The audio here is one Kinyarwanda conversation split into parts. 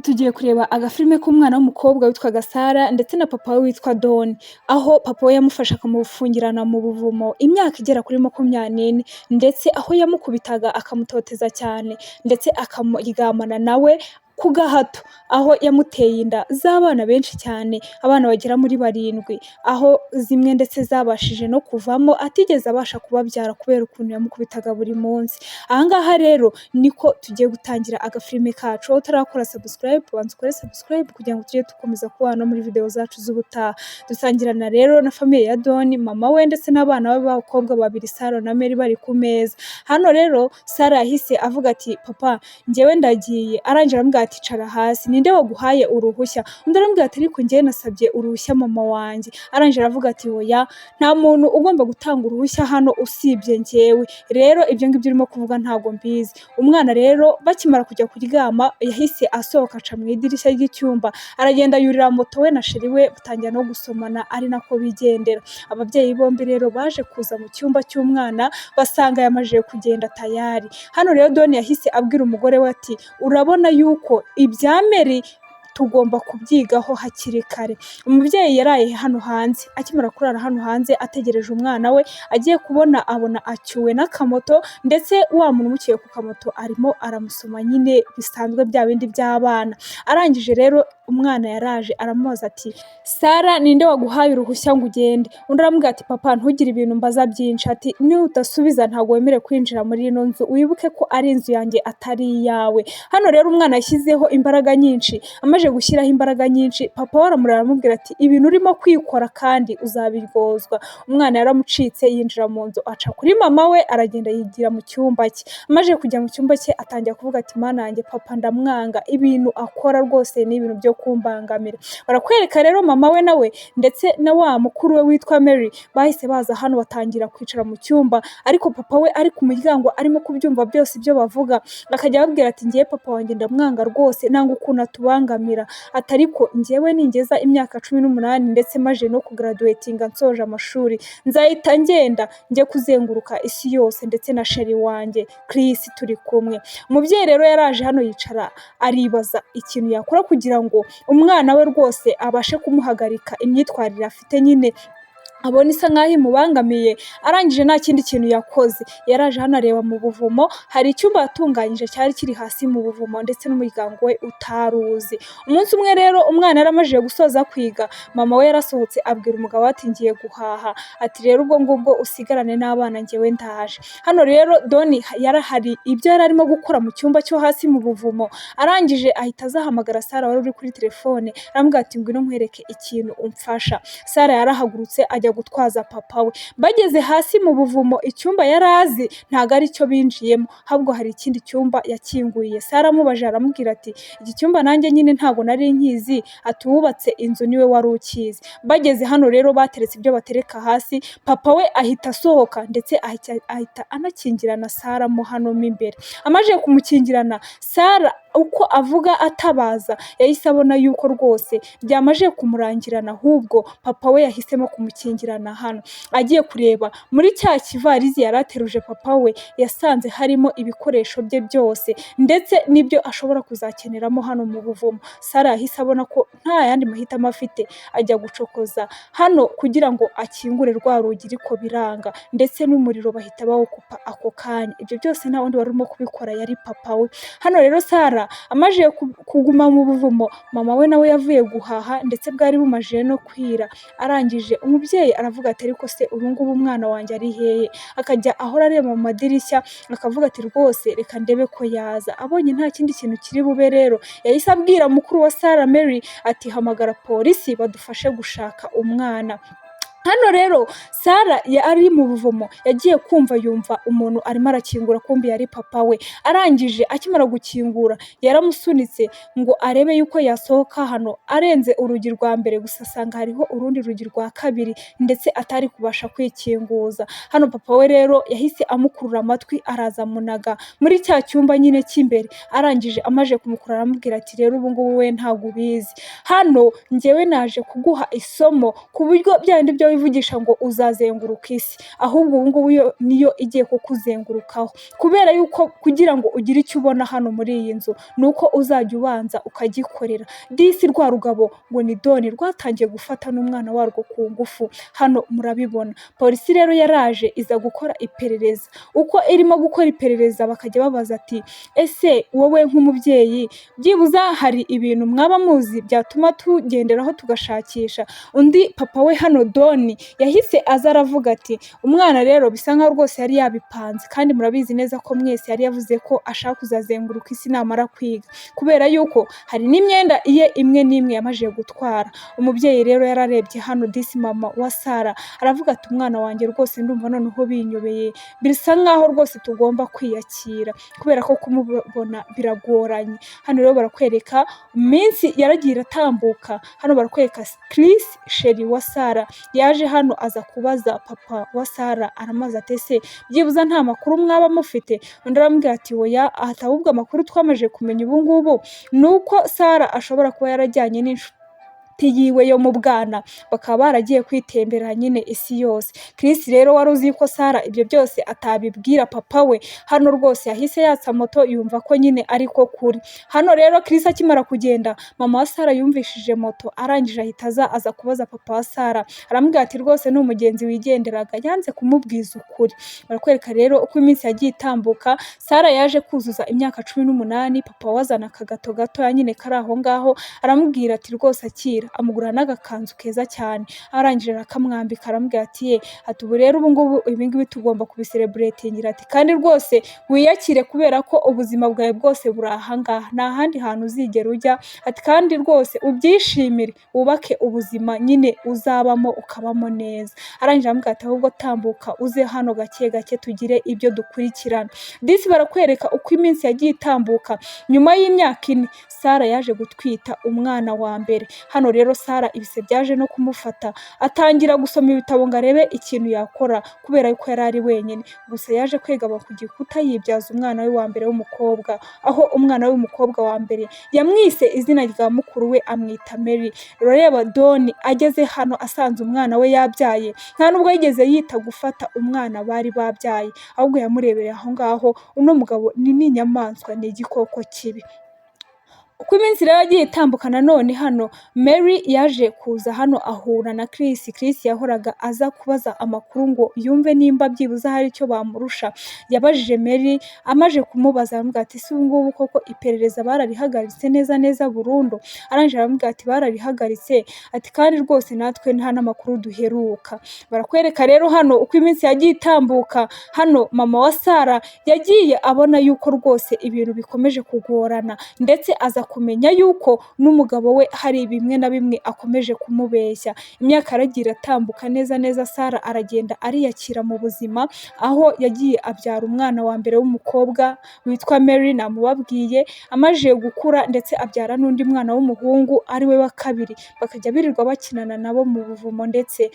Tugiye kureba agafilime k'umwana w'umukobwa witwaga Sara ndetse na papa we witwa Don, aho papa we yamufashe akamufungirana mu buvumo imyaka igera kuri 24 ndetse aho yamukubitaga akamutoteza cyane ndetse akaryamana nawe ku gahato, aho yamuteye inda z'abana benshi cyane, abana bagera muri 7, aho zimwe ndetse zabashije no kuvamo atigeze abasha kubabyara kubera ukuntu yamukubitaga buri munsi. Aha ngaha rero niko tugiye gutangira agafilime kacu, aho utarakora subscribe banza ukore subscribe kugira ngo tujye dukomeza kubana no muri video zacu z'ubutaha. Dusangirana rero na famiye ya Don, mama we ndetse n'abana be b'abakobwa 2 Sara na Mary bari ku meza. Hano rero Sara yahise avuga ati papa njyewe ndagiye, arangira aramubwira ati icara hasi, ninde waguhaye uruhushya? Undi aramubwira ati ariko njyewe nasabye uruhushya mama wanjye. Arangira aravuga ati oya nta muntu ugomba gutanga uruhushya hano usibye njyewe, rero ibyo ngibyo urimo kuvuga ntago mbizi. Umwana rero bakimara kujya kuryama yahise asohoka aca mu idirishya ry'icyumba, aragenda yurira moto we na sheri we batangira no gusomana ari nako bigendera. Ababyeyi bombi rero baje kuza mu cyumba cy'umwana basanga yamajije kugenda tayari. Hano rero Don yahise abwira umugore we ati urabona yuko ibya Mary tugomba kubyigaho hakiri kare. Umubyeyi yaraye hano hanze, akimara kurara hano hanze ategereje umwana we, agiye kubona abona acyuwe n'akamoto ndetse wa muntu umukiye ku kamoto arimo aramusoma nyine bisanzwe bya bindi by'abana. Arangije rero umwana yaraje aramubaza ati Sara ninde waguhaye uruhushya ngo ugende? Undi aramubwira ati papa ntugire ibintu mbaza byinshi, ati nutasubiza ntabwo wemerewe kwinjira muri ino nzu, wibuke ko ari inzu yanjye atari iyawe. Hano rero umwana yashyizeho imbaraga nyinshi, amaze gushyiraho imbaraga nyinshi papa we aramureba aramubwira ati ibintu urimo kwikora kandi uzabiryozwa. Umwana yaramucitse yinjira mu nzu aca kuri mama we aragenda yigira mu cyumba cye. Amaze kujya mu cyumba cye atangira kuvuga ati mana yanjye papa ndamwanga, ibintu akora rwose ni ibintu byo kumbangamira. Barakwereka rero mama we nawe ndetse na wa mukuru we witwa Mary bahise baza hano batangira kwicara mu cyumba, ariko papa we ari ku muryango arimo kubyumva byose ibyo bavuga, akajya ababwira ati ngiye papa wanjye ndamwanga rwose nanga ukuntu atubangamira, ati ariko njyewe ningeza imyaka 18 ndetse maje no kugraduatinga nsoje amashuri nzahita ngenda njye kuzenguruka isi yose ndetse na sheri wanjye Chris turi kumwe. Umubyeyi rero yaraje hano yicara aribaza ikintu yakora kugira ngo umwana we rwose abashe kumuhagarika imyitwarire afite nyine abona isa nkaho imubangamiye. Arangije nta kindi kintu yakoze, yaraje hano areba mu buvumo, hari icyumba yatunganyije cyari kiri hasi mu buvumo ndetse n'umuryango we utaruzi. Umunsi umwe rero umwana yaramajije gusoza kwiga, mama we yarasohotse abwira umugabo ati ngiye guhaha, ati rero ubwo ngubwo usigarane n'abana njyewe ndaje. Hano rero Don yarahari ibyo yari arimo gukora mu cyumba cyo hasi mu buvumo, arangije ahita azahamagara Sara wari uri kuri telefone aramubwira ati ngwino nkwereke ikintu umfasha. Sara yarahagurutse ajya gutwaza papa we, bageze hasi mu buvumo icyumba yarazi ntago ari cyo binjiyemo, ahubwo hari ikindi cyumba yakinguye. Sara amubaje aramubwira ati iki cyumba nanjye nyine ntago nari nkizi, atuwubatse inzu niwe wari ukizi. Bageze hano rero bateretse ibyo batereka hasi, papa we ahita asohoka ndetse ahita anakingirana Sara mo hano mo imbere. Amaje kumukingirana Sara uko avuga atabaza yahise abona yuko rwose byamaje kumurangirana, ahubwo papa we yahisemo kumukingirana hano. Agiye kureba muri cya kivarizi yarateruje papa we yasanze harimo ibikoresho bye byose ndetse n'ibyo ashobora kuzakeneramo hano mu buvumo. Sara yahise abona ko nta yandi mahitamo afite, ajya gucokoza hano kugira ngo akingure rwa rugi ariko biranga ndetse n'umuriro bahita bawukupa ako kanya. Ibyo byose nta wundi wari urimo kubikora yari papa we. Hano rero Sara amaje kuguma mu buvumo, mama we nawe yavuye guhaha ndetse bwari bumajije no kwira. Arangije umubyeyi aravuga ati ariko se ubu ngubu umwana wanjye ari hehe? Akajya ahora areba mu madirishya akavuga ati rwose reka ndebe ko yaza. Abonye nta kindi kintu kiri bube rero yahise abwira mukuru wa Sara Mary ati hamagara polisi badufashe gushaka umwana. Hano rero Sara ari mu buvumo yagiye kumva yumva umuntu arimo arakingura, kumbi yari papa we. Arangije akimara gukingura yaramusunitse ngo arebe yuko yasohoka hano, arenze urugi rwa mbere gusa asanga hariho urundi rugi rwa kabiri ndetse atari kubasha kwikinguza. Hano papa we rero yahise amukurura amatwi araza munaga muri cya cyumba nyine cy'imbere. Arangije amaje kumukurura aramubwira ati rero ubu ngubu we ntago ubizi, hano njyewe naje kuguha isomo ku buryo bya bindi byo wivugisha ngo uzazenguruka isi, ahubwo ubu ngubu yo niyo igiye kukuzengurukaho, kubera yuko kugira ngo ugire icyo ubona hano muri iyi nzu ni uko uzajya ubanza ukagikorera. Disi rwa rugabo ngo ni Doni rwatangiye gufata n'umwana warwo ku ngufu, hano murabibona. Polisi rero yaraje iza gukora iperereza, uko irimo gukora iperereza bakajya babaza ati ese wowe nk'umubyeyi byibuza hari ibintu mwaba muzi byatuma tugenderaho tugashakisha. Undi papa we hano Doni yahise aza aravuga ati umwana rero bisa nkaho rwose yari yabipanze, kandi murabizi neza ko mwese yari yavuze ko ashaka kuzazenguruka isi namara kwiga, kubera yuko hari n'imyenda ye imwe n'imwe yamajije gutwara. Umubyeyi rero yararebye hano disi mama wa Sara aravuga ati umwana wanjye rwose ndumva noneho binyobeye, bisa nkaho rwose tugomba kwiyakira kubera ko kumubona biragoranye. Hano rero barakwereka iminsi yaragiye iratambuka, hano barakwereka Chris sheri wa Sara yaje hano aza kubaza papa wa Sara, aramaze ati ese byibuza nta makuru mwaba mufite? Undi aramubwira ati oya, ahubwo amakuru twamaze kumenya ubu ngubu ni uko Sara ashobora kuba yarajyanye n'inshuti yiwe yo mu bwana, bakaba baragiye kwitembera nyine isi yose. Chris rero wari uzi ko Sara ibyo byose atabibwira papa we, hano rwose yahise yatsa moto yumva ko nyine ariko kuri. Hano rero Chris akimara kugenda, mama wa Sara yumvishije moto, arangije ahita aza kubaza papa wa Sara, aramubwira ati rwose ni umugenzi wigenderaga, yanze kumubwiza ukuri. Barakwereka rero uko iminsi yagiye itambuka, Sara yaje kuzuza imyaka 18, papa wazana akagato gatoya nyine kari aho ngaho, aramubwira ati rwose akira, amugura n'agakanzu keza cyane, arangije arakamwambika, aramubwira ati ye ati ubu rero ubu ngubu ibi ngibi tugomba kubiselebratingira, ati kandi rwose wiyakire kubera ko ubuzima bwawe bwose buri aha ngaha, nta handi hantu uzigera ujya, ati kandi rwose ubyishimire, wubake ubuzima nyine uzabamo ukabamo neza. Arangije aramubwira ati ahubwo tambuka uze hano gake gake tugire ibyo dukurikirana. Disi barakwereka uko iminsi yagiye itambuka, nyuma y'imyaka 4 Sara yaje gutwita umwana wa mbere. Hano rero Sara ibise byaje no kumufata, atangira gusoma ibitabo ngo arebe ikintu yakora kubera yuko yari ari wenyine. Gusa yaje kwegama ku gikuta yibyaza umwana we wa mbere w'umukobwa, aho umwana we w'umukobwa wa mbere yamwise izina rya mukuru we amwita Mary. Reba Doni ageze hano asanze umwana we yabyaye, nta nubwo yigeze yita gufata umwana bari babyaye, ahubwo yamurebereye aho ngaho. Uno mugabo ni inyamaswa, ni igikoko kibi. Uko iminsi rero yagiye itambuka, nanone hano Mary yaje kuza hano ahura na Chris. Chris yahoraga aza kubaza amakuru ngo yumve nimba byibuza hari icyo bamurusha. Yabajije Mary, amaje kumubaza aramubwira ati si ubu ngubu koko iperereza bararihagaritse neza burundu? Arangije aramubwira ati bararihagaritse, ati kandi rwose natwe nta n'amakuru duheruka. Barakwereka rero hano uko iminsi yagiye itambuka, hano mama wa Sara yagiye abona yuko rwose ibintu bikomeje kugorana, ndetse aza kumenya yuko n'umugabo we hari bimwe na bimwe akomeje kumubeshya. Imyaka aragira atambuka neza, Sara aragenda ariyakira mu buzima, aho yagiye abyara umwana wa mbere w'umukobwa witwa Mary, namubabwiye. Amaje gukura ndetse abyara n'undi mwana w'umuhungu ari we wa kabiri, bakajya birirwa bakinana nabo mu buvumo, ndetse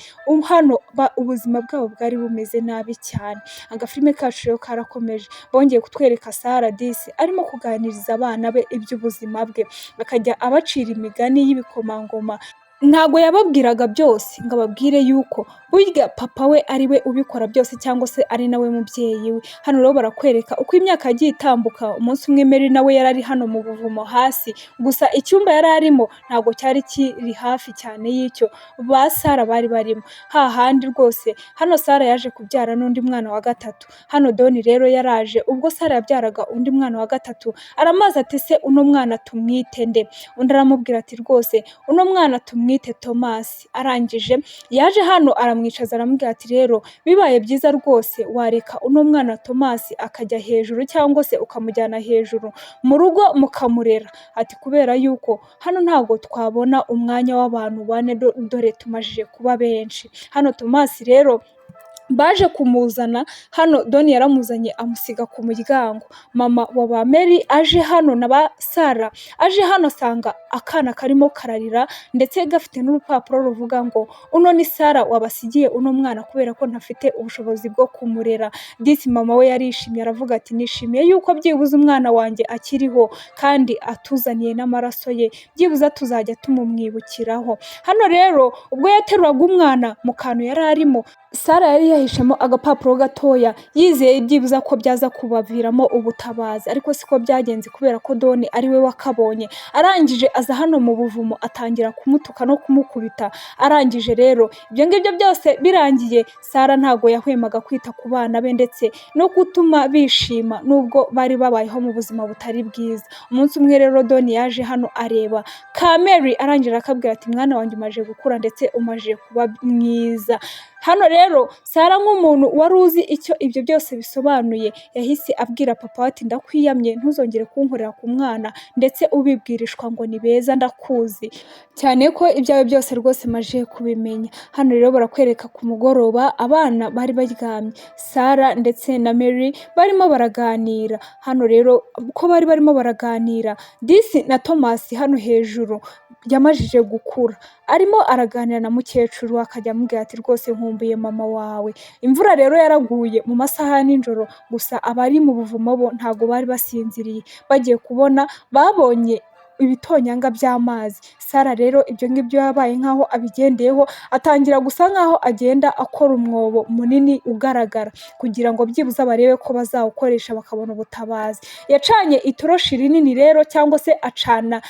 hano ubuzima bwabo bwari bumeze nabi cyane. Agafilme kacu rero karakomeje, bongeye kutwereka Sara disi arimo kuganiriza abana be iby'ubuzima bwe, bakajya abacira imigani y'ibikomangoma. Ntago yababwiraga byose ngo ababwire yuko burya papa we ari we ubikora byose, cyangwa se ari nawe mubyeyi we. Hano rero barakwereka uko imyaka yagiye itambuka. Umunsi umwe Mary nawe yarari hano mu buvumo hasi, gusa icyumba yari arimo ntago cyari kiri hafi cyane y'icyo ba Sara bari barimo. Hahandi rwose hano Sara yaje kubyara n'undi mwana wa gatatu. Hano Doni rero yaraje ubwo Sara yabyaraga undi mwana wa gatatu, aramaze ati se uno mwana tumwite nde? Undi aramubwira ati rwose uno mwana tumwite Thomas. Arangije yaje hano aramwicaza, aramubwira ati rero bibaye byiza rwose wareka uno mwana Thomas akajya hejuru, cyangwa se ukamujyana hejuru mu rugo mukamurera, ati kubera yuko hano ntago twabona umwanya w'abantu bane, dore tumajije kuba benshi. Hano Thomas rero baje kumuzana hano, Doni yaramuzanye amusiga ku muryango. Mama wa ba Mary aje hano na ba Sara aje hano asanga akana karimo kararira ndetse gafite n'urupapuro ruvuga ngo uno ni Sara wabasigiye uno mwana kubera ko ntafite ubushobozi bwo kumurera. Disi mama we yarishimye aravuga ati nishimiye yuko byibuze umwana wanjye akiriho kandi atuzaniye n'amaraso ye, byibuze tuzajya tumumwibukiraho. Hano rero ubwo yateruraga umwana mu kantu yari arimo, Sara yari yahishemo agapapuro gatoya yizeye byibuza ko byaza kubaviramo ubutabazi, ariko siko byagenze kubera ko Doni ari we wakabonye. Arangije aza hano mu buvumo atangira kumutuka no kumukubita. Arangije rero ibyo ngibyo byose birangiye, Sara ntago yahwemaga kwita ku bana be ndetse no gutuma bishima nubwo bari babayeho mu buzima butari bwiza. Umunsi umwe rero Doni yaje hano areba ka Mary, arangije akabwira ati mwana wanjye umaje gukura ndetse umaje kuba mwiza. Hano rero Sara nk'umuntu wari uzi icyo ibyo byose bisobanuye yahise abwira papa ati ndakwiyamye ntuzongere kunkorera ku mwana ndetse ubibwirishwa ngo ni beza ndakuzi cyane ko ibyawe byose rwose maje kubimenya. Hano rero barakwereka ku mugoroba abana bari baryamye, Sara ndetse na Mary barimo baraganira. Hano rero uko bari barimo baraganira, Disi na Thomas hano hejuru yamajije gukura arimo araganira na mukecuru akajya amubwira ati rwose nkumbuye mama wawe. Imvura rero yaraguye mu masaha ya nijoro, gusa abari mu buvumo bo ntago bari basinziriye, bagiye kubona babonye ibitonyanga by'amazi. Sara rero ibyo ngibyo yabaye nkaho abigendeyeho, atangira gusa nkaho agenda akora umwobo munini ugaragara kugira ngo byibuze barebe ko bazawukoresha bakabona ubutabazi. Yacanye itoroshi rinini rero cyangwa se acana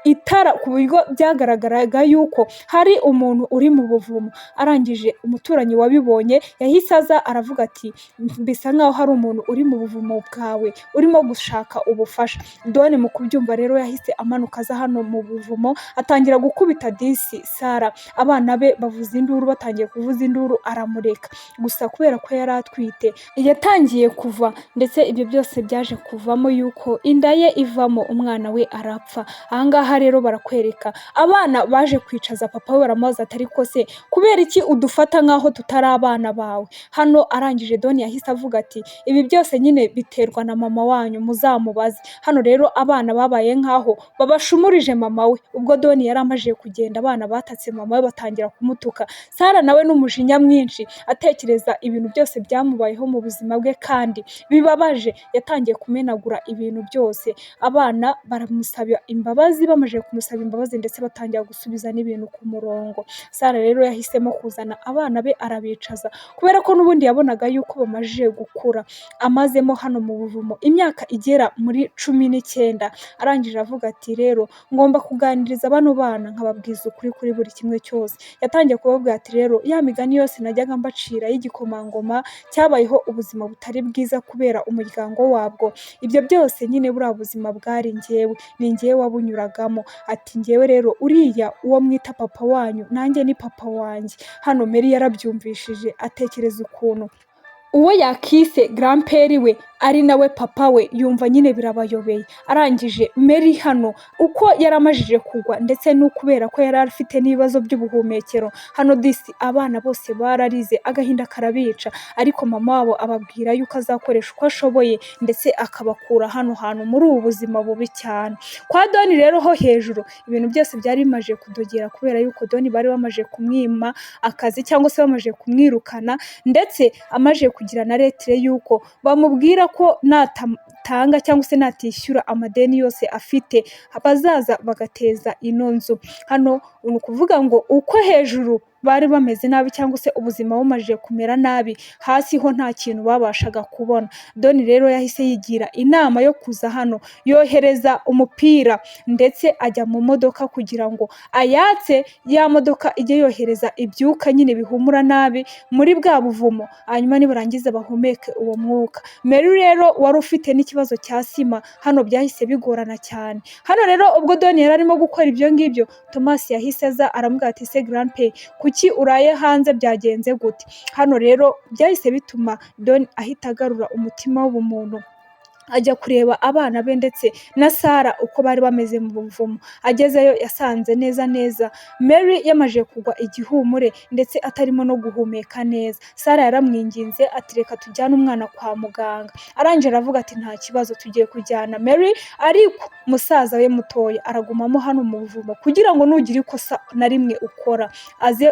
itara ku buryo byagaragaraga yuko hari umuntu uri mu buvumo. Arangije umuturanyi wabibonye yahise aza aravuga ati bisa nkaho hari umuntu uri mu buvumo bwawe urimo gushaka ubufasha. Doni mu kubyumva rero yahise amanuka aza hano mu buvumo atangira gukubita Disi Sara. Abana be bavuza induru, batangiye kuvuza induru aramureka, gusa kubera ko yari atwite yatangiye kuva ndetse ibyo byose byaje kuvamo yuko inda ye ivamo, umwana we arapfa. Ahangaha rero barakwereka abana baje kwicaza papa we baramubaza ati ariko se kubera iki udufata nkaho tutari abana bawe? Hano arangije Doni yahise avuga ati ibi byose nyine biterwa na mama wanyu muzamubaze. Hano rero abana babaye nkaho babashumurije mama we. Ubwo Doni yari amaje kugenda abana batatse mama we batangira kumutuka. Sara nawe n'umujinya mwinshi atekereza ibintu byose byamubayeho mu buzima bwe kandi bibabaje, yatangiye kumenagura ibintu byose. Abana baramusaba imbabazi, bamaze kumusaba imbabazi ndetse batangira gusubiza n'ibintu ku murongo. Sara rero yahisemo kuzana abana be arabicaza kubera ko n'ubundi yabonaga yuko bamaze gukura. Amazemo hano mu buvumo imyaka igera muri 19. Arangije avuga ati rero ngomba kuganiriza bano bana nkababwiza ukuri kuri buri kimwe cyose. Yatangiye kubabwira ati rero ya migani yose najyaga mbacira y'igikomangoma cyabayeho ubuzima butari bwiza kubera umuryango wabwo, ibyo byose nyine buriya buzima bwari njyewe, ni njyewe wabunyuragamo. Ati njyewe rero uriya uwo mwita papa wanyu nanjye ni papa wanjye. Hano Mary yarabyumvishije atekereza ukuntu uwo yakise grandpere we ari nawe papa we, yumva nyine birabayobeye. Arangije Mary hano uko yaramajije kugwa ndetse n'ukubera ko yari afite n'ibibazo by'ubuhumekero, hano Disi abana bose bararize agahinda karabica, ariko mama wabo ababwira yuko azakoresha uko ashoboye ndetse akabakura hano hantu muri ubu buzima bubi cyane. Kwa Doni rero ho hejuru ibintu byose byari bimaje kudogera kubera yuko Doni bari bamaje kumwima akazi cyangwa se bamaje kumwirukana ndetse amaje kugira na lettre yuko bamubwira ko natanga cyangwa se natishyura amadeni yose afite bazaza bagateza ino nzu. Hano ni ukuvuga ngo uko hejuru bari bameze nabi cyangwa se ubuzima bumaje kumera nabi, hasi ho nta kintu babashaga kubona. Doni rero yahise yigira inama yo kuza hano, yohereza umupira ndetse ajya mu modoka kugira ngo ayatse ya modoka ijye yohereza ibyuka nyine bihumura nabi muri bwa buvumo, hanyuma nibarangiza bahumeke uwo mwuka. Mary rero wari ufite n'ikibazo cya sima, hano byahise bigorana cyane. Hano rero ubwo Doni yari arimo gukora ibyo ngibyo, Thomas yahise aza aramubwira ati se grandpere kuki uraye hanze byagenze gute? Hano rero byahise bituma Doni ahita agarura umutima w'ubumuntu. ajya kureba abana be ndetse na Sara uko bari bameze mu buvumo. Agezeyo yasanze neza neza Mary yamaze kugwa igihumure ndetse atarimo no guhumeka neza. Sara yaramwinginze ati reka tujyane umwana kwa muganga. Arangije aravuga ati nta kibazo tugiye kujyana Mary, ariko musaza we mutoya aragumamo hano mu buvumo kugira ngo nugira ikosa na rimwe ukora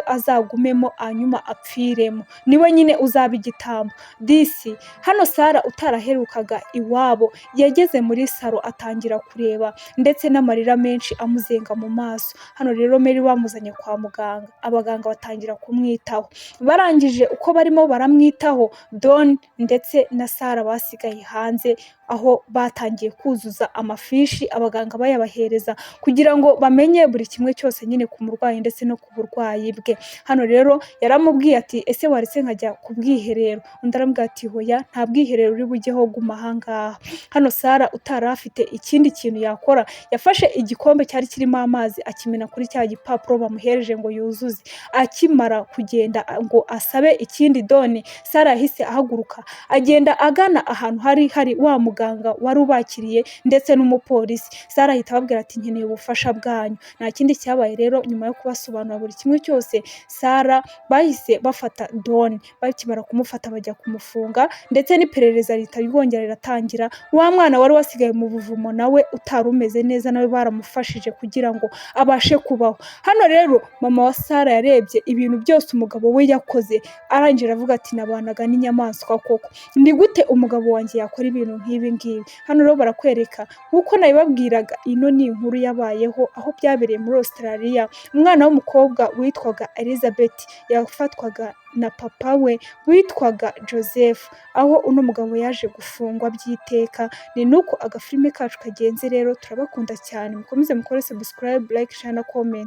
azagumemo hanyuma apfiremo, niwe nyine uzaba igitambo. Disi hano Sara utaraherukaga iwabo yageze muri saro atangira kureba ndetse n'amarira menshi amuzenga mu maso. Hano rero Mary bamuzanye kwa muganga, abaganga batangira kumwitaho. Barangije uko barimo baramwitaho, Don ndetse na Sara basigaye hanze aho batangiye kuzuza amafishi abaganga bayabahereza kugira ngo bamenye buri kimwe cyose nyine ku murwayi ndetse no ku burwayi bwe. Hano rero yaramubwiye ati ese waretse nkajya ku bwiherero? Undi aramubwira ati hoya nta bwiherero uri bujyeho, guma ahangaha. Hano Sara utari afite ikindi kintu yakora, yafashe igikombe cyari kirimo amazi akimena kuri cya gipapuro bamuhereje ngo yuzuze. Akimara kugenda ngo asabe ikindi Don, Sara yahise ahaguruka agenda agana ahantu hari wa muganga wari ubakiriye ndetse n'umupolisi. Sara ahita ababwira ati nkeneye ubufasha bwanyu. Nta kindi cyabaye rero, nyuma yo kubasobanurira buri kimwe cyose, Sara bahise bafata Don, bakimara kumufata bajya kumufunga ndetse n'iperereza rihita ryongera riratangira. Wa mwana wari wasigaye mu buvumo nawe utari umeze neza nawe baramufashije kugira ngo abashe kubaho. Hano rero mama wa Sara yarebye ibintu byose umugabo we yakoze, arangije avuga ati nabanaga n'inyamaswa koko, ni gute umugabo wanjye yakora ibintu nk'ibi ngibi? Hano rero barakwereka nk'uko nabibabwiraga, ino ni inkuru yabayeho aho byabereye muri Australia. Umwana w'umukobwa witwaga Elizabeth yafatwaga na papa we witwaga Joseph, aho uno mugabo yaje gufungwa by'iteka. Ni nuko agafilime kacu kagenze rero, turabakunda cyane, mukomeze mukore subscribe, like, share na comment.